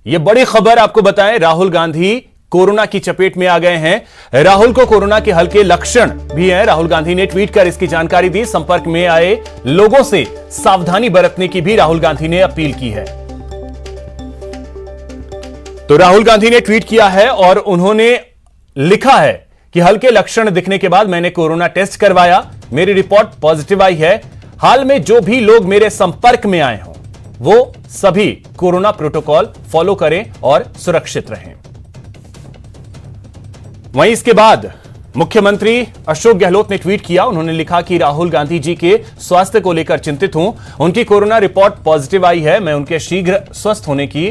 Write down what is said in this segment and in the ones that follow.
ये बड़ी खबर आपको बताएं, राहुल गांधी कोरोना की चपेट में आ गए हैं। राहुल को कोरोना के हल्के लक्षण भी हैं। राहुल गांधी ने ट्वीट कर इसकी जानकारी दी। संपर्क में आए लोगों से सावधानी बरतने की भी राहुल गांधी ने अपील की है। तो राहुल गांधी ने ट्वीट किया है और उन्होंने लिखा है कि हल्के लक्षण दिखने के बाद मैंने कोरोना टेस्ट करवाया, मेरी रिपोर्ट पॉजिटिव आई है। हाल में जो भी लोग मेरे संपर्क में आए हों वो सभी कोरोना प्रोटोकॉल फॉलो करें और सुरक्षित रहें। वहीं इसके बाद मुख्यमंत्री अशोक गहलोत ने ट्वीट किया। उन्होंने लिखा कि राहुल गांधी जी के स्वास्थ्य को लेकर चिंतित हूं, उनकी कोरोना रिपोर्ट पॉजिटिव आई है, मैं उनके शीघ्र स्वस्थ होने की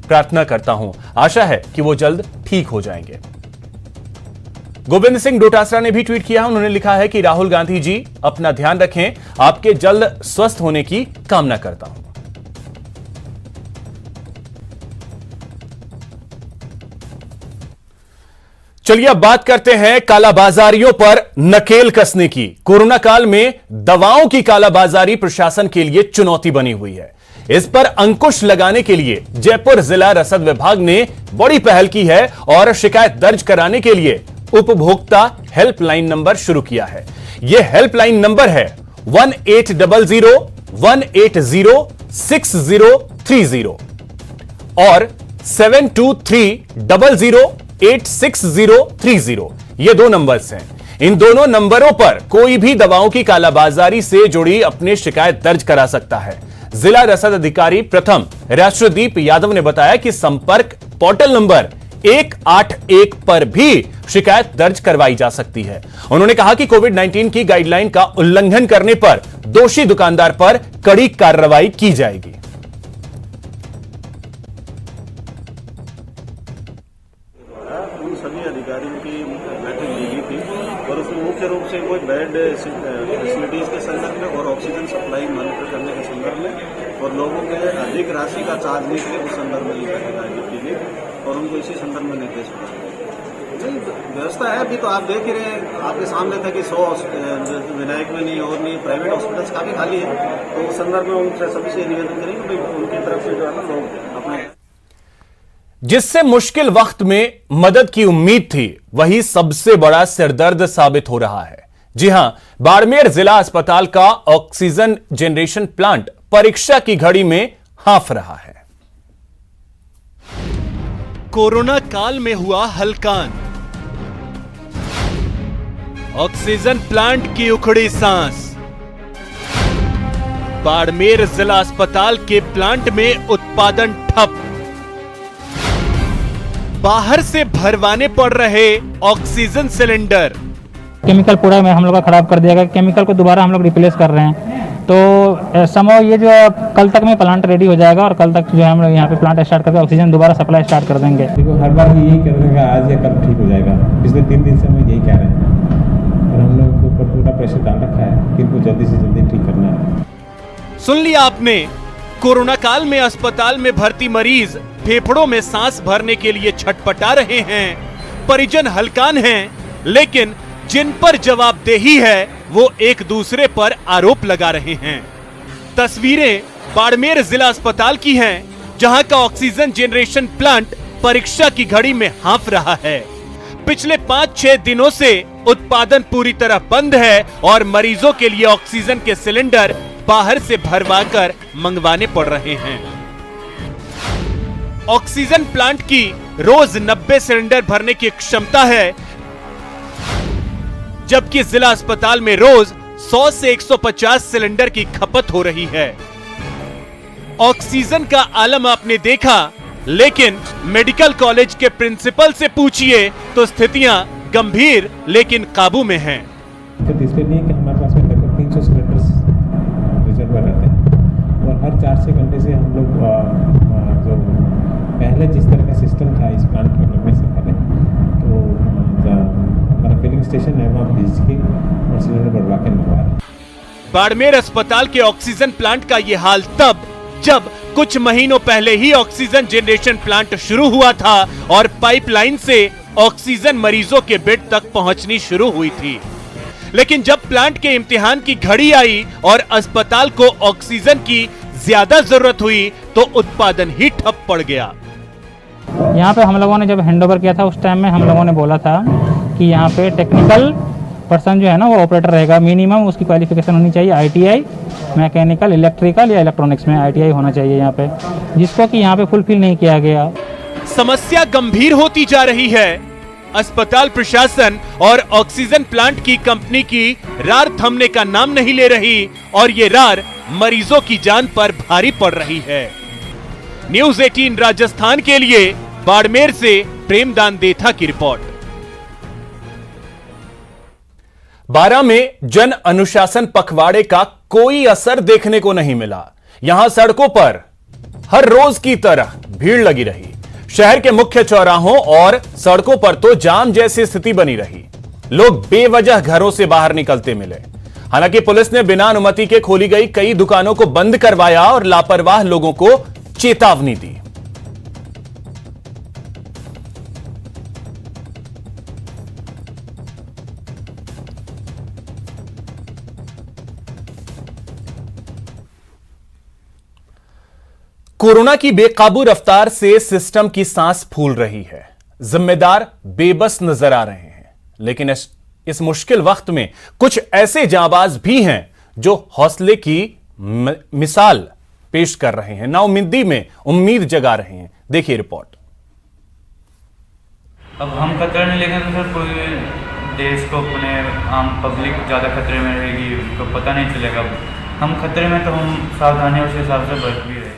प्रार्थना करता हूं, आशा है कि वो जल्द ठीक हो जाएंगे। गोविंद सिंह डोटासरा ने भी ट्वीट किया। उन्होंने लिखा है कि राहुल गांधी जी अपना ध्यान रखें, आपके जल्द स्वस्थ होने की कामना करता हूं। चलिए अब बात करते हैं कालाबाजारियों पर नकेल कसने की। कोरोना काल में दवाओं की कालाबाजारी प्रशासन के लिए चुनौती बनी हुई है। इस पर अंकुश लगाने के लिए जयपुर जिला रसद विभाग ने बड़ी पहल की है और शिकायत दर्ज कराने के लिए उपभोक्ता हेल्पलाइन नंबर शुरू किया है। यह हेल्पलाइन नंबर है 1800-180-6030 और 7230086030। ये दो नंबर्स हैं। इन दोनों नंबरों पर कोई भी दवाओं की कालाबाजारी से जुड़ी अपनी शिकायत दर्ज करा सकता है। जिला रसद अधिकारी प्रथम राष्ट्रदीप यादव ने बताया कि संपर्क पोर्टल नंबर 181 पर भी शिकायत दर्ज करवाई जा सकती है। उन्होंने कहा कि कोविड-19 की गाइडलाइन का उल्लंघन करने पर दोषी दुकानदार पर कड़ी कार्रवाई की जाएगी। सभी अधिकारियों की बैठक ली गई थी और उसमें मुख्य रूप से कोई बेड फैसिलिटीज के संदर्भ में और ऑक्सीजन सप्लाई मॉनिटर करने के संदर्भ में और लोगों के अधिक राशि का चार्ज नहीं करे उस संदर्भ में ये बैठक आयोजित की गई और उनको इसी संदर्भ में निर्देश दिया। व्यवस्था है अभी तो आप देख ही रहे हैं, आपके सामने था कि 100 विनायक में नहीं और नहीं, प्राइवेट हॉस्पिटल्स काफी खाली है। तो उस संदर्भ में उनसे सभी से निवेदन करेंगे कि उनकी तरफ से जो है ना लोग अपने जिससे मुश्किल वक्त में मदद की उम्मीद थी वही सबसे बड़ा सिरदर्द साबित हो रहा है। जी हां, बाड़मेर जिला अस्पताल का ऑक्सीजन जनरेशन प्लांट परीक्षा की घड़ी में हाँफ रहा है। कोरोना काल में हुआ हलकान, ऑक्सीजन प्लांट की उखड़ी सांस। बाड़मेर जिला अस्पताल के प्लांट में उत्पादन ठप, बाहर से भरवाने पड़ रहे ऑक्सीजन सिलेंडर। केमिकल पूरा में हम लोग का खराब कर दिया गया। केमिकल को दोबारा हम लोग रिप्लेस कर रहे हैं। तो समझो ये जो कल तक में प्लांट रेडी हो जाएगा और कल तक जो है हम लोग यहाँ पे प्लांट स्टार्ट करके ऑक्सीजन दोबारा सप्लाई स्टार्ट कर देंगे। देखो हर बार यही कह रहे हैं आज या कल ठीक हो जाएगा। पिछले 3 दिन से हम यही कह रहे हैं और हम लोग के ऊपर पूरा प्रेशर डाल रखा है कि इनको जल्दी से जल्दी ठीक करना है। सुन लिया आपने, कोरोना काल में अस्पताल में भर्ती मरीज फेफड़ों में सांस भरने के लिए छटपटा रहे हैं। परिजन हलकान हैं, लेकिन जिन पर जवाबदेही है वो एक दूसरे पर आरोप लगा रहे हैं। तस्वीरें बाड़मेर जिला अस्पताल की हैं, जहां का ऑक्सीजन जनरेशन प्लांट परीक्षा की घड़ी में हाँफ रहा है। पिछले 5-6 दिनों से उत्पादन पूरी तरह बंद है और मरीजों के लिए ऑक्सीजन के सिलेंडर बाहर से भरवाकर मंगवाने पड़ रहे हैं। ऑक्सीजन प्लांट की रोज 90 सिलेंडर भरने की क्षमता है, जबकि जिला अस्पताल में रोज 100 से 150 सिलेंडर की खपत हो रही है। ऑक्सीजन का आलम आपने देखा, लेकिन मेडिकल कॉलेज के प्रिंसिपल से पूछिए तो स्थितियां गंभीर लेकिन काबू में हैं। तो इसलिए नहीं कि हमारे पास में लगभग 300 सिलेंडर रिजर्व रहते हैं और हर 4-6 घंटे से हम लोग जो पहले जिस तरह का सिस्टम था इस प्लांट में लगने से पहले, तो हमारा फिलिंग स्टेशन है वहाँ भेज के और सिलेंडर बढ़वा के मंगवा रहे हैं। बाड़मेर अस्पताल के ऑक्सीजन प्लांट का ये हाल तब जब कुछ महीनों पहले ही ऑक्सीजन जनरेशन प्लांट शुरू हुआ था और पाइपलाइन से ऑक्सीजन मरीजों के बेड तक पहुंचनी शुरू हुई थी। लेकिन जब प्लांट के इम्तिहान की घड़ी आई और अस्पताल को ऑक्सीजन की ज्यादा जरूरत हुई तो उत्पादन ही ठप पड़ गया। यहाँ पे हम लोगों ने जब हैंडओवर किया था उस टाइम में हम लोगों ने बोला था कि यहाँ पे टेक्निकल पर्सन जो है ना वो ऑपरेटर रहेगा, मिनिमम उसकी क्वालिफिकेशन होनी चाहिए आईटीआई, मैकेनिकल, इलेक्ट्रिकल या इलेक्ट्रॉनिक्स में आईटीआई होना चाहिए यहाँ पे, जिसको कि यहाँ पे फुलफिल नहीं किया गया। समस्या गंभीर होती जा रही है। अस्पताल प्रशासन और ऑक्सीजन प्लांट की कंपनी की रार थमने का नाम नहीं ले रही और ये रार मरीजों की जान पर भारी पड़ रही है। न्यूज़ 18 राजस्थान के लिए बाड़मेर से प्रेमदान देथा की रिपोर्ट। बारां में जन अनुशासन पखवाड़े का कोई असर देखने को नहीं मिला। यहां सड़कों पर हर रोज की तरह भीड़ लगी रही। शहर के मुख्य चौराहों और सड़कों पर तो जाम जैसी स्थिति बनी रही। लोग बेवजह घरों से बाहर निकलते मिले। हालांकि पुलिस ने बिना अनुमति के खोली गई कई दुकानों को बंद करवाया और लापरवाह लोगों को चेतावनी दी। कोरोना की बेकाबू रफ्तार से सिस्टम की सांस फूल रही है। जिम्मेदार बेबस नजर आ रहे हैं, लेकिन इस मुश्किल वक्त में कुछ ऐसे जांबाज भी हैं जो हौसले की मिसाल पेश कर रहे हैं, नाउम्मीदी में उम्मीद जगा रहे हैं। देखिए रिपोर्ट। अब हम खतरे में लेंगे तो सर कोई देश को, अपने आम पब्लिक ज़्यादा खतरे में रहेगी तो पता नहीं चलेगा। हम खतरे में तो हम सावधानी उस हिसाब से बरत भी रहे।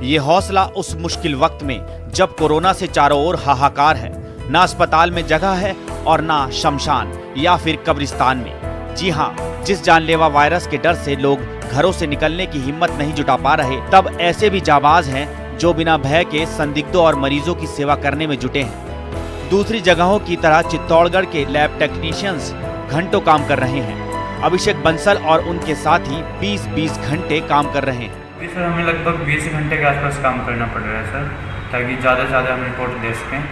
ये हौसला उस मुश्किल वक्त में जब कोरोना से चारों ओर हाहाकार है, ना अस्पताल में जगह है और ना शमशान या फिर कब्रिस्तान में। जी हाँ, जिस जानलेवा वायरस के डर से लोग घरों से निकलने की हिम्मत नहीं जुटा पा रहे, तब ऐसे भी जाबाज हैं जो बिना भय के संदिग्धों और मरीजों की सेवा करने में जुटे हैं। दूसरी जगहों की तरह चित्तौड़गढ़ के लैब टेक्नीशियंस घंटों काम कर रहे हैं। अभिषेक बंसल और उनके साथी 20-20 घंटे काम कर रहे हैं। सर हमें लगभग 20 घंटे के आसपास काम करना पड़ रहा है सर, ताकि ज़्यादा से ज़्यादा हम रिपोर्ट दे सकें।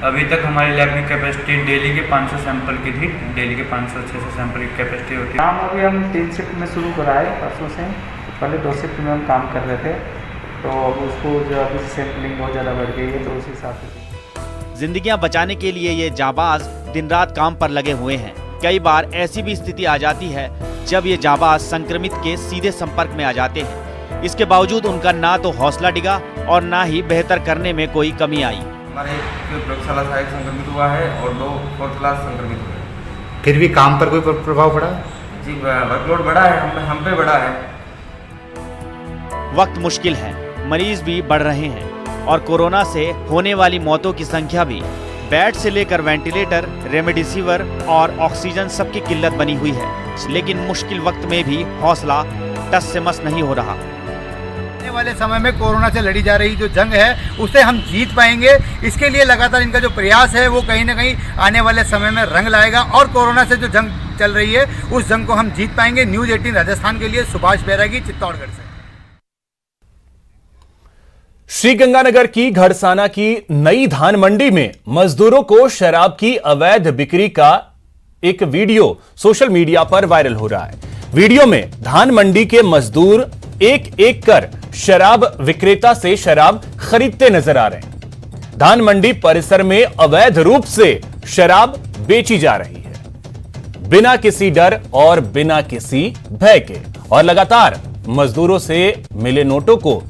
अभी तक हमारी लैब की कैपेसिटी डेली के 500 सैंपल की थी। डेली के 500-600 सैंपल की कैपेसिटी होती है। काम अभी हम 3 शिफ्ट में शुरू कराए परसों से। पहले 2 शिफ्ट में हम काम कर रहे थे, तो उसको जो अभी सैंपलिंग बहुत ज़्यादा बढ़ गई है, तो उस हिसाब से जिंदगियां बचाने के लिए ये जाबाज दिन रात काम पर लगे हुए हैं। कई बार ऐसी भी स्थिति आ जाती है जब ये जाबाज संक्रमित के सीधे संपर्क में आ जाते हैं। इसके बावजूद उनका ना तो हौसला डिगा और ना ही बेहतर करने में कोई कमी आई। हमारे एक प्रयोगशाला सहायक संक्रमित हुआ है और 2 4th क्लास संक्रमित हुए। फिर भी काम पर कोई प्रभाव पड़ा? जी, वर्कलोड बढ़ा है, हम पे बढ़ा है। वक्त मुश्किल है, मरीज भी बढ़ रहे हैं और कोरोना से होने वाली मौतों की संख्या भी बेड से लेकर वेंटिलेटर, रेमडेसिविर और ऑक्सीजन सबकी किल्लत बनी हुई है। लेकिन मुश्किल वक्त में भी हौसला टस से मस नहीं हो रहा। आने वाले समय में कोरोना से लड़ी जा रही जो जंग है उसे हम जीत पाएंगे। इसके लिए लगातार इनका जो प्रयास है वो कहीं ना कहीं आने वाले समय में रंग लाएगा और कोरोना से जो जंग चल रही है उस जंग को हम जीत पाएंगे। न्यूज़ 18 राजस्थान के लिए सुभाष बैरागी, चित्तौड़गढ़ से। श्रीगंगानगर की घड़साना की नई धान मंडी में मजदूरों को शराब की अवैध बिक्री का एक वीडियो सोशल मीडिया पर वायरल हो रहा है। वीडियो में धान मंडी के मजदूर एक एक कर शराब विक्रेता से शराब खरीदते नजर आ रहे हैं। धान मंडी परिसर में अवैध रूप से शराब बेची जा रही है, बिना किसी डर और बिना किसी भय के। और लगातार मजदूरों से मिले नोटों को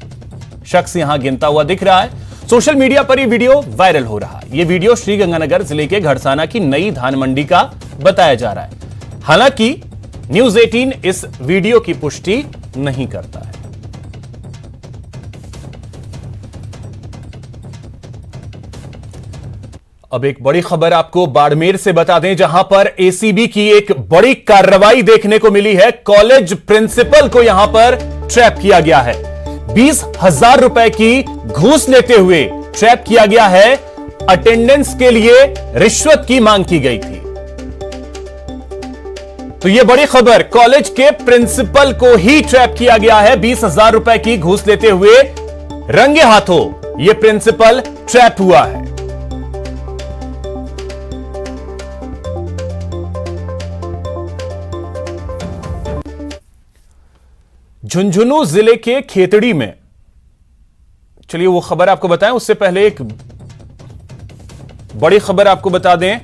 शख्स यहां गिनता हुआ दिख रहा है। सोशल मीडिया पर यह वीडियो वायरल हो रहा है। यह वीडियो श्रीगंगानगर जिले के घड़साना की नई धान मंडी का बताया जा रहा है। हालांकि न्यूज़ 18 इस वीडियो की पुष्टि नहीं करता है। अब एक बड़ी खबर आपको बाड़मेर से बता दें, जहां पर एसीबी की एक बड़ी कार्रवाई देखने को मिली है। कॉलेज प्रिंसिपल को यहां पर ट्रैप किया गया है। 20,000 रुपए की घूस लेते हुए ट्रैप किया गया है। अटेंडेंस के लिए रिश्वत की मांग की गई थी। तो यह बड़ी खबर, कॉलेज के प्रिंसिपल को ही ट्रैप किया गया है। 20,000 रुपए की घूस लेते हुए रंगे हाथों यह प्रिंसिपल ट्रैप हुआ है। झुंझुनू जिले के खेतड़ी में चलिए वो खबर आपको बताएं, उससे पहले एक बड़ी खबर आपको बता दें।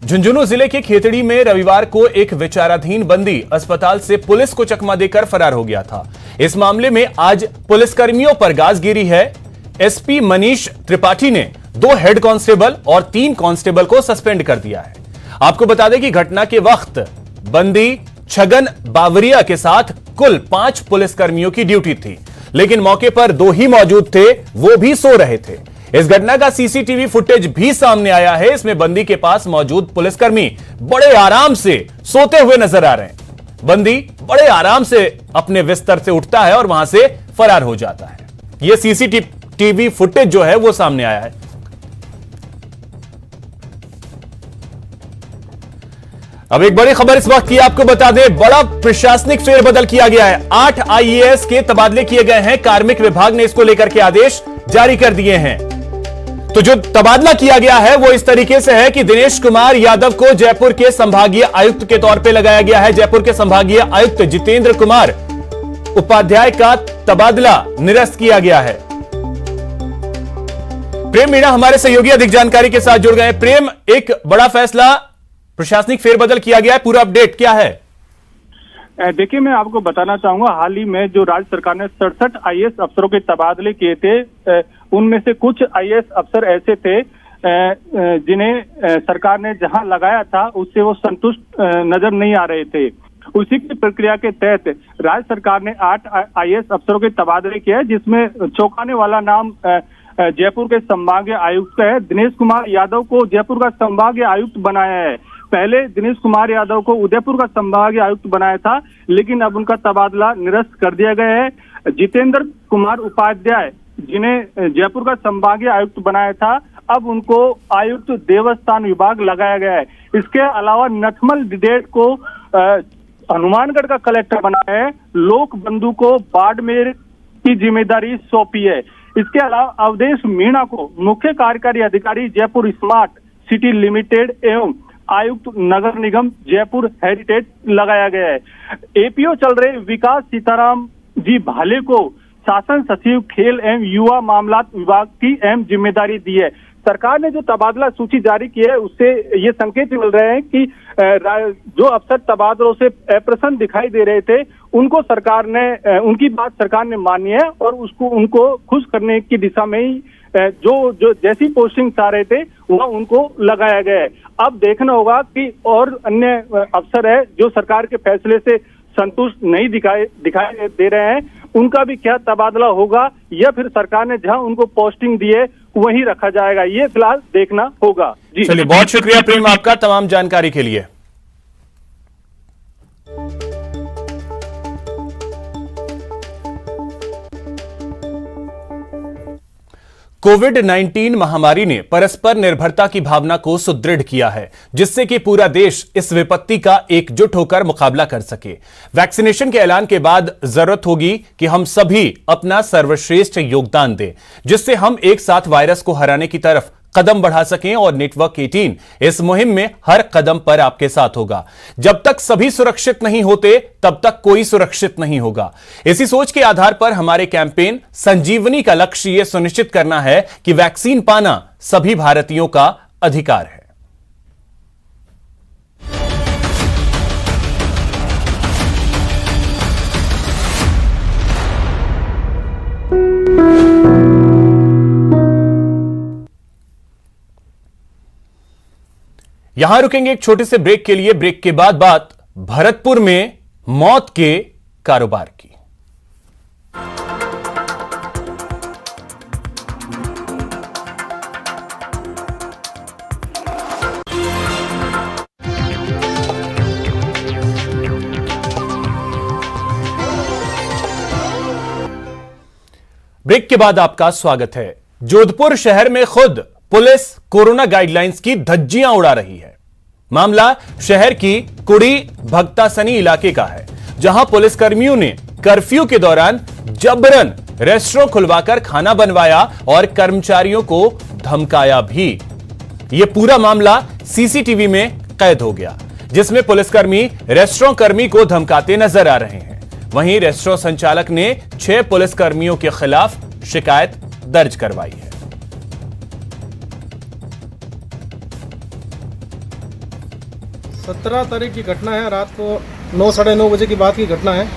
झुंझुनू जिले के खेतड़ी में रविवार को एक विचाराधीन बंदी अस्पताल से पुलिस को चकमा देकर फरार हो गया था। इस मामले में आज पुलिसकर्मियों पर गाज गिरी है। एसपी मनीष त्रिपाठी ने 2 हेड कांस्टेबल और 3 कांस्टेबल को सस्पेंड कर दिया है। आपको बता दें कि घटना के वक्त बंदी छगन बावरिया के साथ कुल 5 पुलिसकर्मियों की ड्यूटी थी, लेकिन मौके पर 2 ही मौजूद थे, वो भी सो रहे थे। इस घटना का सीसीटीवी फुटेज भी सामने आया है। इसमें बंदी के पास मौजूद पुलिसकर्मी बड़े आराम से सोते हुए नजर आ रहे हैं। बंदी बड़े आराम से अपने बिस्तर से उठता है और वहां से फरार हो जाता है। यह सीसीटीवी फुटेज जो है वो सामने आया है। अब एक बड़ी खबर इस वक्त की आपको बता दें, बड़ा प्रशासनिक फेरबदल किया गया है। 8 आईएएस के तबादले किए गए हैं। कार्मिक विभाग ने इसको लेकर के आदेश जारी कर दिए हैं। तो जो तबादला किया गया है वो इस तरीके से है कि दिनेश कुमार यादव को जयपुर के संभागीय आयुक्त के तौर पे लगाया गया है। जयपुर के संभागीय आयुक्त जितेंद्र कुमार उपाध्याय का तबादला निरस्त किया गया है। प्रेम मीणा हमारे सहयोगी अधिक जानकारी के साथ जुड़ गए। प्रेम, एक बड़ा फैसला, प्रशासनिक फेरबदल किया गया है, पूरा अपडेट क्या है? देखिए, मैं आपको बताना चाहूंगा, हाल ही में जो राज्य सरकार ने 67 आईएएस अफसरों के तबादले किए थे, उनमें से कुछ आईएएस अफसर ऐसे थे जिन्हें सरकार ने जहां लगाया था उससे वो संतुष्ट नजर नहीं आ रहे थे। उसी की प्रक्रिया के तहत राज्य सरकार ने 8 आईएएस अफसरों के तबादले किए हैं, जिसमें चौंकाने वाला नाम जयपुर के संभागीय आयुक्त का है। दिनेश कुमार यादव को जयपुर का संभागीय आयुक्त बनाया है। पहले दिनेश कुमार यादव को उदयपुर का संभागीय आयुक्त बनाया था, लेकिन अब उनका तबादला निरस्त कर दिया गया है। जितेंद्र कुमार उपाध्याय, जिन्हें जयपुर का संभागीय आयुक्त बनाया था, अब उनको आयुक्त देवस्थान विभाग लगाया गया है। इसके अलावा नथमल डिडेट को हनुमानगढ़ का कलेक्टर बनाया है। लोक बंधु को बाड़मेर की जिम्मेदारी सौंपी है। इसके अलावा अवधेश मीणा को मुख्य कार्यकारी अधिकारी जयपुर स्मार्ट सिटी लिमिटेड एवं आयुक्त नगर निगम जयपुर हेरिटेज लगाया गया है। एपीओ चल रहे विकास सीताराम जी भाले को शासन सचिव खेल एवं युवा मामलात विभाग की अहम जिम्मेदारी दी है। सरकार ने जो तबादला सूची जारी की है उससे ये संकेत मिल रहे हैं कि जो अफसर तबादलों से अप्रसन्न दिखाई दे रहे थे, उनको सरकार ने, उनकी बात सरकार ने मानी है और उनको खुश करने की दिशा में ही जो जैसी पोस्टिंग आ रहे थे वह उनको लगाया गया है। अब देखना होगा कि और अन्य अफसर है जो सरकार के फैसले से संतुष्ट नहीं दिखाई दे रहे हैं, उनका भी क्या तबादला होगा या फिर सरकार ने जहां उनको पोस्टिंग दी है वहीं रखा जाएगा, ये फिलहाल देखना होगा। जी चलिए, बहुत शुक्रिया प्रेम आपका तमाम जानकारी के लिए। कोविड-19 महामारी ने परस्पर निर्भरता की भावना को सुदृढ़ किया है, जिससे कि पूरा देश इस विपत्ति का एकजुट होकर मुकाबला कर सके। वैक्सीनेशन के ऐलान के बाद जरूरत होगी कि हम सभी अपना सर्वश्रेष्ठ योगदान दें, जिससे हम एक साथ वायरस को हराने की तरफ कदम बढ़ा सकें और नेटवर्क 18 इस मुहिम में हर कदम पर आपके साथ होगा। जब तक सभी सुरक्षित नहीं होते तब तक कोई सुरक्षित नहीं होगा। इसी सोच के आधार पर हमारे कैंपेन संजीवनी का लक्ष्य यह सुनिश्चित करना है कि वैक्सीन पाना सभी भारतीयों का अधिकार है। यहां रुकेंगे एक छोटे से ब्रेक के लिए। ब्रेक के बाद बात भरतपुर में मौत के कारोबार की। ब्रेक के बाद आपका स्वागत है। जोधपुर शहर में खुद पुलिस कोरोना गाइडलाइंस की धज्जियां उड़ा रही है। मामला शहर की कुड़ी भक्तासनी इलाके का है, जहां पुलिसकर्मियों ने कर्फ्यू के दौरान जबरन रेस्टोरेंट खुलवाकर खाना बनवाया और कर्मचारियों को धमकाया भी। यह पूरा मामला सीसीटीवी में कैद हो गया। जिसमें पुलिसकर्मी रेस्टोरेंट कर्मी को धमकाते नजर आ रहे हैं। वहीं रेस्टोरेंट संचालक ने 6 पुलिसकर्मियों के खिलाफ शिकायत दर्ज करवाई है। सत्रह तारीख की घटना है, रात को 9 साढ़े 9 बजे की बात की घटना है।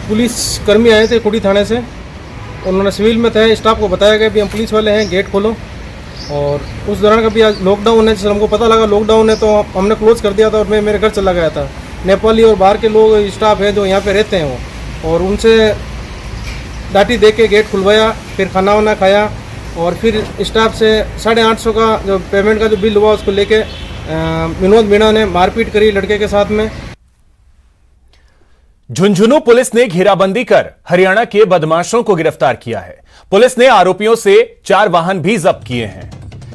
पुलिस कर्मी आए थे कुड़ी थाने से, उन्होंने सिविल में थे, स्टाफ को बताया गया भी हम पुलिस वाले हैं, गेट खोलो। और उस दौरान कभी आज लॉकडाउन है, हमको पता लगा लॉकडाउन है, तो हमने क्लोज कर दिया था और मैं मेरे घर चला गया था। नेपाली और बाहर के लोग स्टाफ हैं जो यहाँ पे रहते हैं वो, और उनसे डाटी दे के गेट खुलवाया, फिर खाना वाना खाया और फिर स्टाफ से 850 का जो पेमेंट का जो बिल हुआ उसको लेके विनोद मीणा ने मारपीट करी लड़के के साथ में। झुंझुनू पुलिस ने घेराबंदी कर हरियाणा के बदमाशों को गिरफ्तार किया है। पुलिस ने आरोपियों से 4 वाहन भी जब्त किए हैं।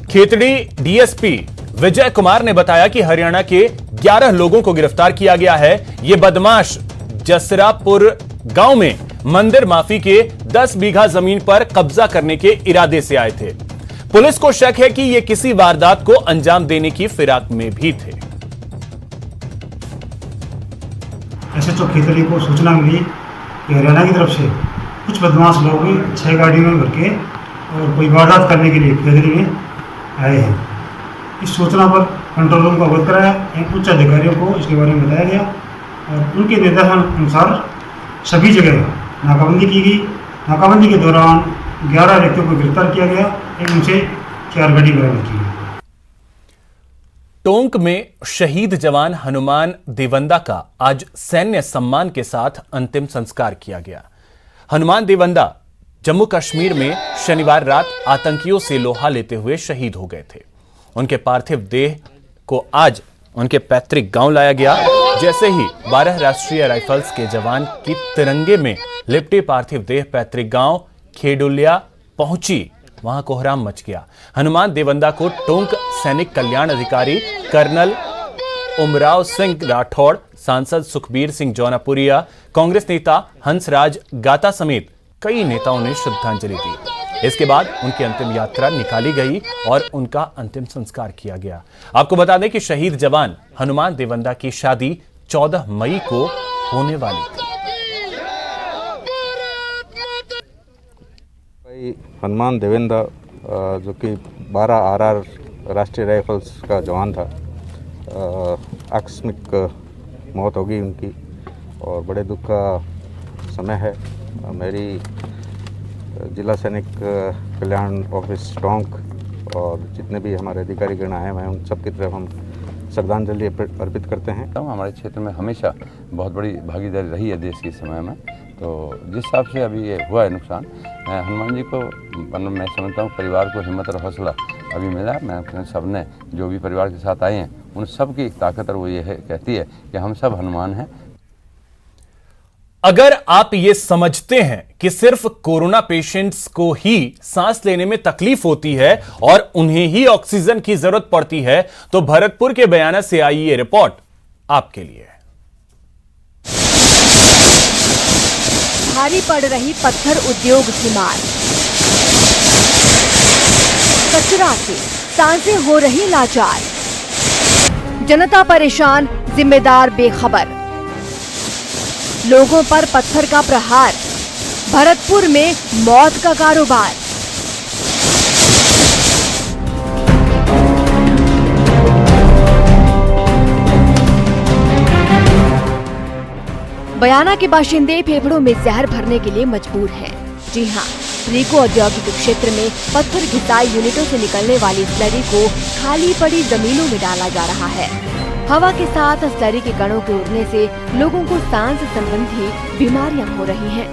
खेतड़ी डीएसपी विजय कुमार ने बताया कि हरियाणा के 11 लोगों को गिरफ्तार किया गया है। ये बदमाश जसरापुर गांव में मंदिर माफी के 10 बीघा जमीन पर कब्जा करने के इरादे से आए थे। पुलिस को शक है कि ये किसी वारदात को अंजाम देने की फिराक में भी थे। एसएचओ खेतड़ी को सूचना मिली कि हरियाणा की तरफ से कुछ बदमाश लोग 6 गाड़ियों में भर के और कोई वारदात करने के लिए खेतड़ी में आए हैं। इस सूचना पर कंट्रोल रूम को अवगत कराया, उच्च अधिकारियों को इसके बारे में बताया गया और उनके निर्देशन अनुसार सभी जगह नाकाबंदी की गई। नाकाबंदी के दौरान 11 व्यक्तियों को गिरफ्तार किया गया, उनसे 4 गाड़ी बरामद की गई। टोंक में शहीद जवान हनुमान देवंदा का आज सैन्य सम्मान के साथ अंतिम संस्कार किया गया। हनुमान देवंदा जम्मू कश्मीर में शनिवार रात आतंकियों से लोहा लेते हुए शहीद हो गए थे। उनके पार्थिव देह को आज उनके पैतृक गांव लाया गया। जैसे ही 12 राष्ट्रीय राइफल्स के जवान की तिरंगे में लिपटी पार्थिव देह पैतृक गांव खेडुलिया पहुंची, वहां कोहराम मच गया। हनुमान देवंदा को टोंक सैनिक कल्याण अधिकारी कर्नल उमराव सिंह राठौड़, सांसद सुखबीर सिंह जौनापुरिया, कांग्रेस नेता हंसराज गाता समेत कई नेताओं ने श्रद्धांजलि दी। इसके बाद उनकी अंतिम यात्रा निकाली गई और उनका अंतिम संस्कार किया गया। आपको बता दें कि शहीद जवान हनुमान देवंदा की शादी 14 मई को होने वाली थी। हनुमान देवेंदा जो कि 12 आरआर राष्ट्रीय राइफल्स का जवान था, आकस्मिक मौत हो गई उनकी और बड़े दुख का समय है। मेरी जिला सैनिक कल्याण ऑफिस टोंक और जितने भी हमारे अधिकारी गण आए हैं, उन सब की तरफ हम श्रद्धांजलि अर्पित करते हैं। हमारे क्षेत्र में हमेशा बहुत बड़ी भागीदारी रही है देश के समय में, तो जिस हिसाब से अभी ये हुआ है नुकसान, हनुमान जी को मैं समझता हूँ परिवार को हिम्मत और हौसला अभी मिला। मैं सबने जो भी परिवार के साथ आए हैं उन सब की एक ताकत और वो ये है कहती है कि हम सब हनुमान हैं। अगर आप ये समझते हैं कि सिर्फ कोरोना पेशेंट्स को ही सांस लेने में तकलीफ होती है और उन्हें ही ऑक्सीजन की जरूरत पड़ती है, तो भरतपुर के बयाना से आई ये रिपोर्ट आपके लिए। भारी पड़ रही पत्थर उद्योग की मार, कचरा से सांसें हो रही लाचार, जनता परेशान, जिम्मेदार बेखबर, लोगों पर पत्थर का प्रहार, भरतपुर में मौत का कारोबार। बयाना के बाशिंदे फेफड़ों में जहर भरने के लिए मजबूर हैं। जी हां, रीको औद्योगिक क्षेत्र में पत्थर घिसाई यूनिटों से निकलने वाली स्लरी को खाली पड़ी जमीनों में डाला जा रहा है। हवा के साथ स्लरी के कणों के उड़ने से लोगों को सांस संबंधी बीमारियां हो रही हैं।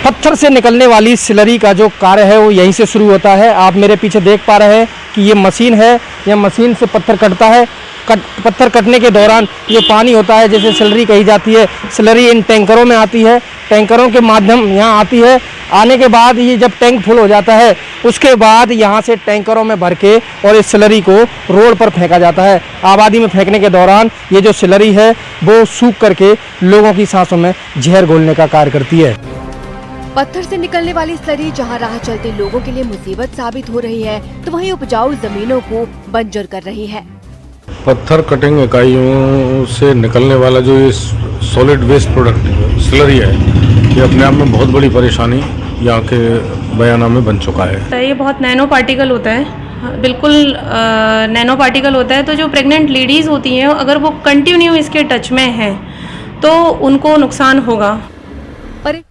पत्थर से निकलने वाली स्लरी का जो कार्य है वो यहीं से शुरू होता है। आप मेरे पीछे देख पा रहे हैं कि ये मशीन है, यह मशीन से पत्थर कटता है। पत्थर कटने के दौरान ये पानी होता है, जैसे स्लरी कही जाती है। स्लरी इन टैंकरों में आती है, टैंकरों के माध्यम यहाँ आती है। आने के बाद ये जब टैंक फुल हो जाता है, उसके बाद यहाँ से टैंकरों में भर के और इस स्लरी को रोड पर फेंका जाता है। आबादी में फेंकने के दौरान ये जो स्लरी है वो सूख करके लोगों की सांसों में जहर घोलने का कार्य करती है। पत्थर से निकलने वाली स्लरी जहां राह चलते लोगों के लिए मुसीबत साबित हो रही है, तो वहीं उपजाऊ जमीनों को बंजर कर रही है। पत्थर कटिंग इकाइयों से निकलने वाला जो ये सॉलिड वेस्ट प्रोडक्ट स्लरी है, ये अपने आप में बहुत बड़ी परेशानी यहाँ के बयाना में बन चुका है। ये बहुत नैनो पार्टिकल होता है, बिल्कुल नैनो पार्टिकल होता है। तो जो प्रेग्नेंट लेडीज़ होती हैं, अगर वो कंटिन्यू इसके टच में हैं तो उनको नुकसान होगा। और